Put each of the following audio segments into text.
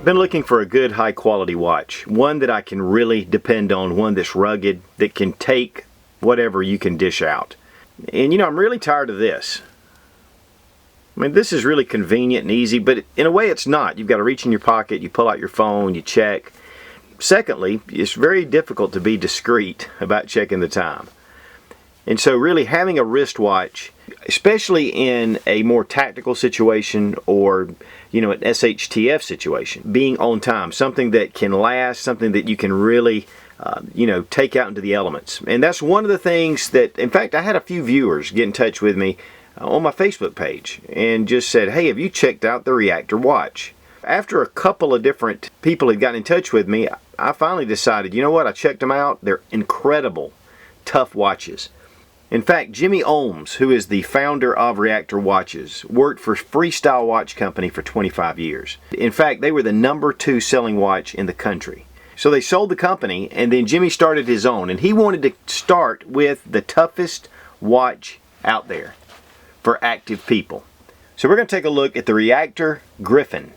been looking for a good high quality watch, one that I can really depend on, one that's rugged, that can take whatever you can dish out. And you know, I'm really tired of this. I mean, this is really convenient and easy, but in a way it's not. You've got to reach in your pocket, you pull out your phone, you check. Secondly, it's very difficult to be discreet about checking the time. And so really having a wristwatch, especially in a more tactical situation or, you know, an SHTF situation, being on time, something that can last, something that you can really, you know, take out into the elements. And that's one of the things that, in fact, I had a few viewers get in touch with me on my Facebook page and just said, hey, have you checked out the Reactor Watch? After a couple of different people had gotten in touch with me, I finally decided, you know what, I checked them out. They're incredible, tough watches. In fact, Jimmy Ohms, who is the founder of Reactor Watches, worked for Freestyle Watch Company for 25 years. In fact, they were the #2 selling watch in the country. So they sold the company, and then Jimmy started his own, and he wanted to start with the toughest watch out there for active people. So we're going to take a look at the Reactor Griffin.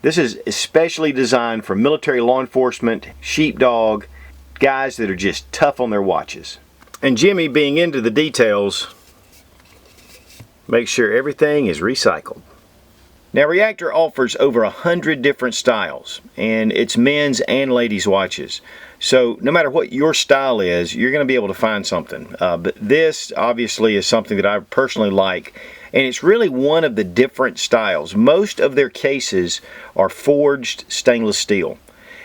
This is especially designed for military law enforcement, sheepdog, guys that are just tough on their watches. And Jimmy, being into the details, makes sure everything is recycled. Now, Reactor offers over 100 different styles, and it's men's and ladies' watches. So no matter what your style is, you're going to be able to find something. But this obviously is something that I personally like, and it's really one of the different styles. Most of their cases are forged stainless steel,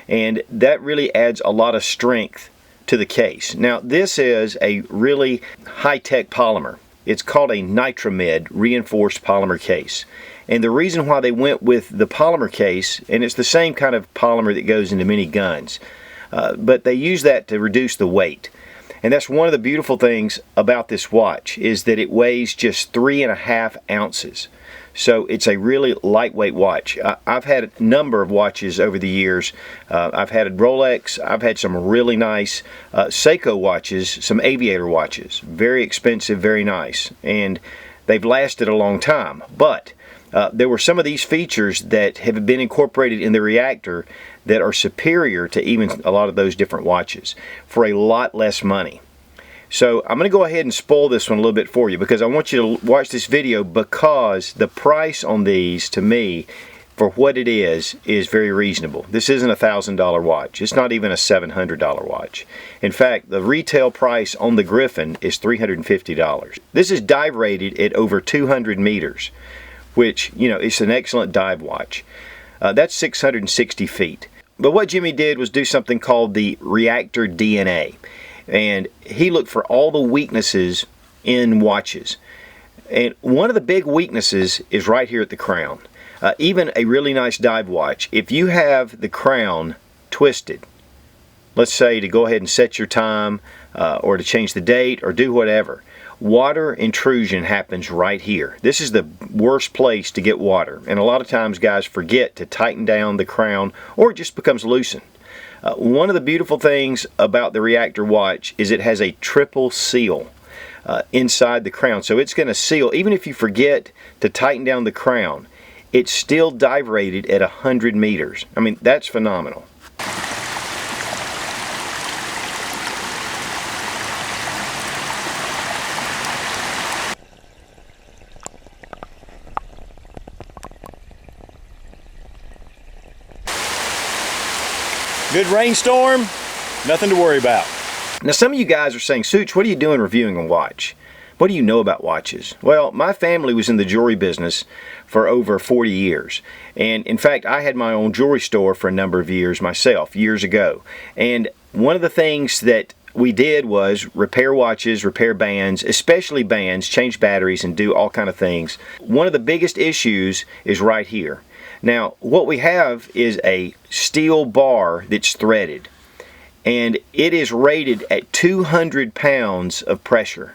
and that really adds a lot of strength to the case. Now, this is a really high-tech polymer. It's called a nitramid reinforced polymer case. And the reason why they went with the polymer case, and it's the same kind of polymer that goes into many guns, but they use that to reduce the weight. And that's one of the beautiful things about this watch, is that it weighs just 3.5 ounces. So it's a really lightweight watch. I've had a number of watches over the years. I've had a Rolex. I've had some really nice Seiko watches, some aviator watches. Very expensive, very nice. And they've lasted a long time. But there were some of these features that have been incorporated in the Reactor that are superior to even a lot of those different watches for a lot less money. So I'm going to go ahead and spoil this one a little bit for you, because I want you to watch this video, because the price on these, to me, for what it is very reasonable. This isn't a $1,000 watch. It's not even a $700 watch. In fact, the retail price on the Griffin is $350. This is dive rated at over 200 meters, which, you know, it's an excellent dive watch. That's 660 feet. But what Jimmy did was do something called the Reactor DNA. And he looked for all the weaknesses in watches. And one of the big weaknesses is right here at the crown. Even a really nice dive watch, if you have the crown twisted, let's say to go ahead and set your time, or to change the date, or do whatever, water intrusion happens right here. This is the worst place to get water. And a lot of times guys forget to tighten down the crown, or it just becomes loosened. One of the beautiful things about the Reactor watch is it has a triple seal inside the crown. So it's going to seal, even if you forget to tighten down the crown, it's still dive rated at 100 meters. I mean, that's phenomenal. Good rainstorm, nothing to worry about. Now, some of you guys are saying, Such, what are you doing reviewing a watch? What do you know about watches? Well, my family was in the jewelry business for over 40 years. And in fact, I had my own jewelry store for a number of years myself, years ago. And one of the things that we did was repair watches, repair bands, especially bands, change batteries, and do all kind of things. One of the biggest issues is right here. Now, what we have is a steel bar that's threaded, and it is rated at 200 pounds of pressure.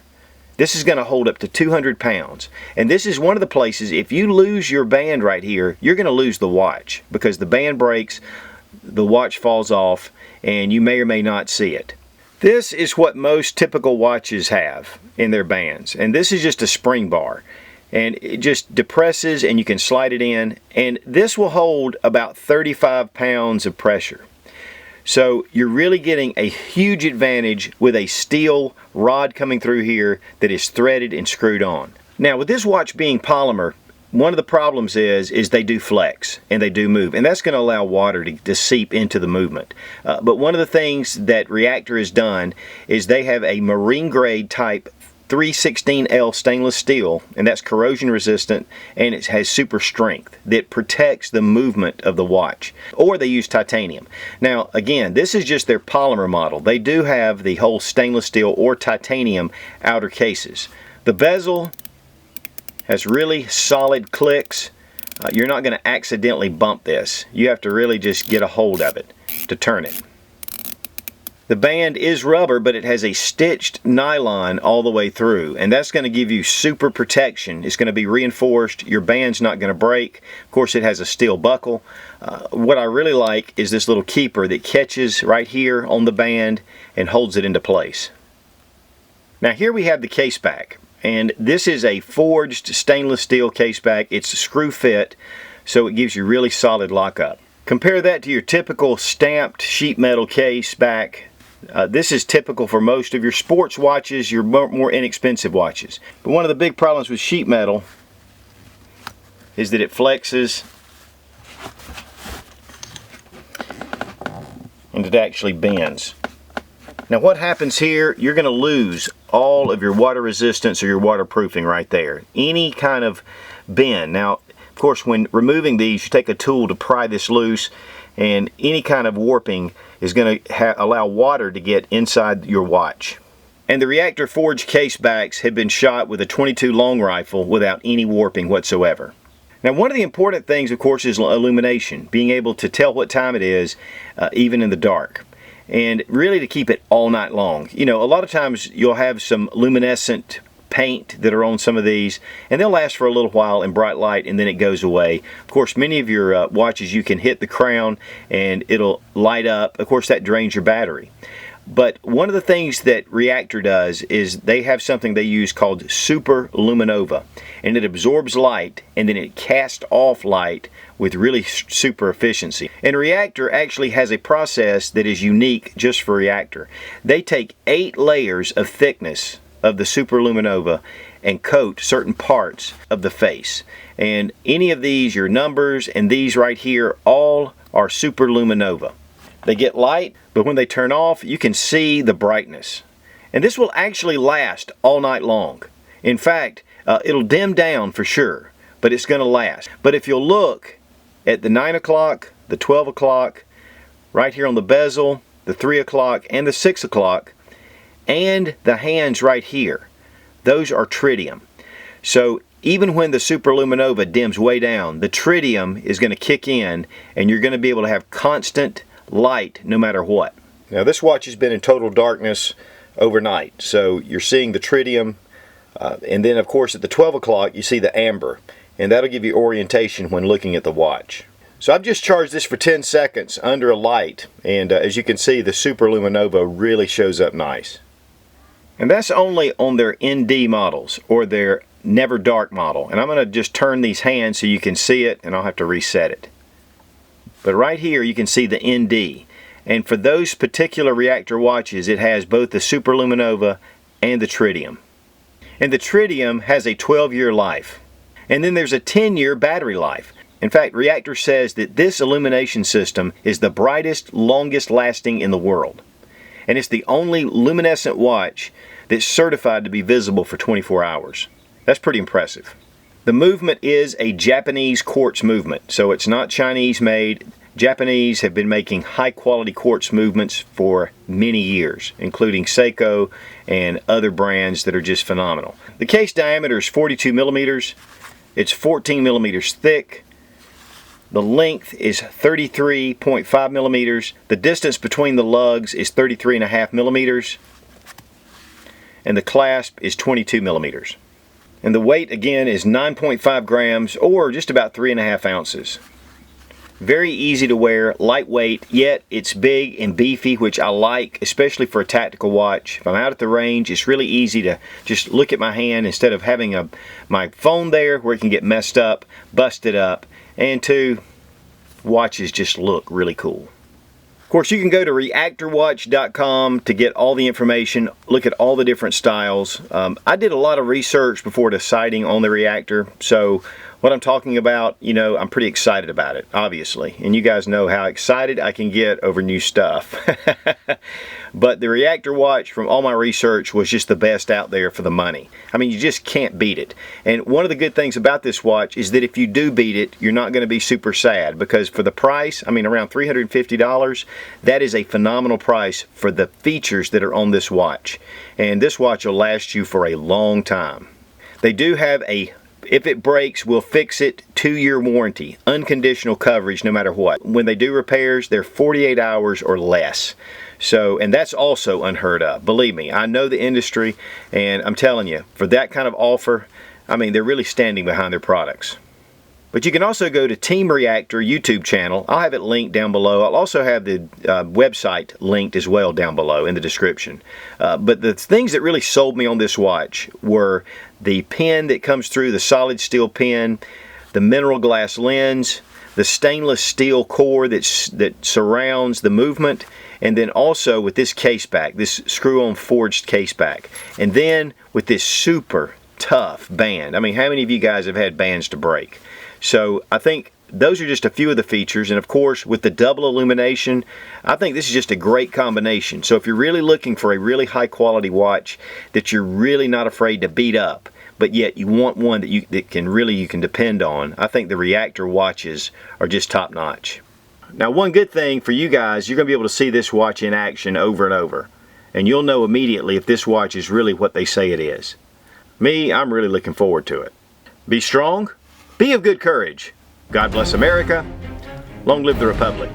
This is going to hold up to 200 pounds. And this is one of the places, if you lose your band right here, you're going to lose the watch, because the band breaks, the watch falls off, and you may or may not see it. This is what most typical watches have in their bands, and this is just a spring bar. And it just depresses and you can slide it in, and this will hold about 35 pounds of pressure. So you're really getting a huge advantage with a steel rod coming through here that is threaded and screwed on. Now with this watch being polymer, one of the problems is they do flex and they do move, and that's going to allow water to seep into the movement. But one of the things that Reactor has done is they have a marine grade type 316L stainless steel, and that's corrosion resistant, and it has super strength that protects the movement of the watch. Or they use titanium. Now again, this is just their polymer model. They do have the whole stainless steel or titanium outer cases. The bezel has really solid clicks. You're not going to accidentally bump this. You have to really just get a hold of it to turn it. The band is rubber, but it has a stitched nylon all the way through, and that's going to give you super protection. It's going to be reinforced. Your band's not going to break. Of course, it has a steel buckle. What I really like is this little keeper that catches right here on the band and holds it into place. Now here we have the case back, and this is a forged stainless steel case back. It's a screw fit, so it gives you really solid lockup. Compare that to your typical stamped sheet metal case back. This is typical for most of your sports watches, your more inexpensive watches. But one of the big problems with sheet metal is that it flexes and it actually bends. Now what happens here, you're going to lose all of your water resistance or your waterproofing right there. Any kind of bend. Now of course when removing these, you take a tool to pry this loose, and any kind of warping is going to allow water to get inside your watch. And the Reactor forged case backs have been shot with a .22 long rifle without any warping whatsoever. Now one of the important things of course is illumination, being able to tell what time it is even in the dark, and really to keep it all night long. You know, a lot of times you'll have some luminescent paint that are on some of these, and they'll last for a little while in bright light and then it goes away. Of course many of your watches you can hit the crown and it'll light up. Of course that drains your battery. But one of the things that Reactor does is they have something they use called super luminova, and it absorbs light and then it casts off light with really super efficiency. And Reactor actually has a process that is unique just for Reactor. They take 8 layers of thickness of the super luminova and coat certain parts of the face. And any of these, your numbers and these right here, all are super luminova. They get light, but when they turn off, you can see the brightness. And this will actually last all night long. In fact, it'll dim down for sure, but it's going to last. But if you'll look at the 9 o'clock, the 12 o'clock, right here on the bezel, the 3 o'clock, and the 6 o'clock, and the hands right here, those are tritium. So even when the super luminova dims way down, the tritium is going to kick in and you're going to be able to have constant light no matter what. Now this watch has been in total darkness overnight, so you're seeing the tritium, and then of course at the 12 o'clock you see the amber, and that'll give you orientation when looking at the watch. So I've just charged this for 10 seconds under a light, and as you can see the super luminova really shows up nice. And that's only on their ND models or their Never Dark model. And I'm going to just turn these hands so you can see it, and I'll have to reset it. But right here you can see the ND. And for those particular Reactor watches, it has both the super luminova and the tritium. And the tritium has a 12-year life. And then there's a 10-year battery life. In fact, Reactor says that this illumination system is the brightest, longest lasting in the world. And it's the only luminescent watch that's certified to be visible for 24 hours. That's pretty impressive. The movement is a Japanese quartz movement, so it's not Chinese made. Japanese have been making high quality quartz movements for many years, including Seiko and other brands that are just phenomenal. The case diameter is 42 millimeters. It's 14 millimeters thick. The length is 33.5 millimeters. The distance between the lugs is 33.5 millimeters. And the clasp is 22 millimeters. And the weight again is 9.5 grams, or just about 3.5 ounces. Very easy to wear, lightweight, yet it's big and beefy, which I like, especially for a tactical watch. If I'm out at the range, it's really easy to just look at my hand instead of having my phone there where it can get messed up, busted up. And two, watches just look really cool. Of course, you can go to reactorwatch.com to get all the information, look at all the different styles. I did a lot of research before deciding on the Reactor, so what I'm talking about, you know, I'm pretty excited about it, obviously. And you guys know how excited I can get over new stuff. But the Reactor Watch, from all my research, was just the best out there for the money. I mean, you just can't beat it. And one of the good things about this watch is that if you do beat it, you're not going to be super sad, because for the price, I mean, around $350, that is a phenomenal price for the features that are on this watch. And this watch will last you for a long time. They do have a if it breaks, we'll fix it 2-year warranty, unconditional coverage no matter what. When they do repairs, they're 48 hours or less. So, and that's also unheard of. Believe me, I know the industry, and I'm telling you, for that kind of offer, I mean, they're really standing behind their products. But you can also go to Team Reactor YouTube channel. I'll have it linked down below. I'll also have the website linked as well down below in the description. But the things that really sold me on this watch were the pin that comes through, the solid steel pin, the mineral glass lens, the stainless steel core that surrounds the movement, and then also with this case back, this screw-on forged case back. And then with this super tough band. I mean, how many of you guys have had bands to break? So I think those are just a few of the features, and of course with the double illumination, I think this is just a great combination. So if you're really looking for a really high quality watch that you're really not afraid to beat up, but yet you want one that you can depend on, I think the Reactor watches are just top notch. Now, one good thing for you guys, you're going to be able to see this watch in action over and over, and you'll know immediately if this watch is really what they say it is. Me, I'm really looking forward to it. Be strong. Be of good courage. God bless America. Long live the Republic.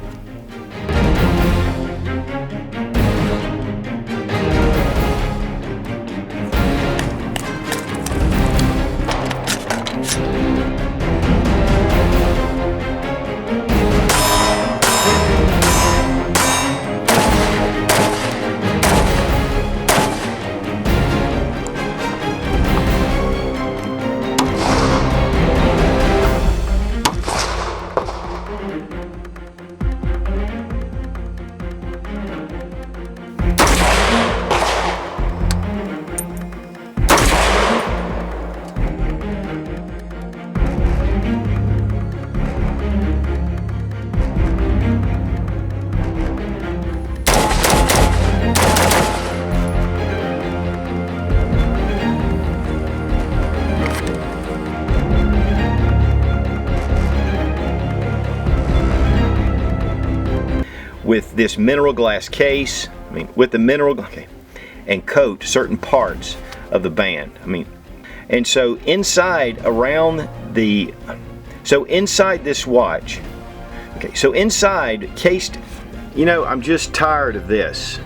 With this mineral glass case, I mean, with the mineral, okay, and coat certain parts of the band. I mean, and so inside inside this watch, okay, so inside cased, you know, I'm just tired of this.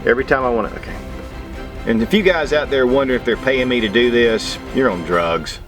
Every time I want to, okay. And if you guys out there wonder if they're paying me to do this, you're on drugs.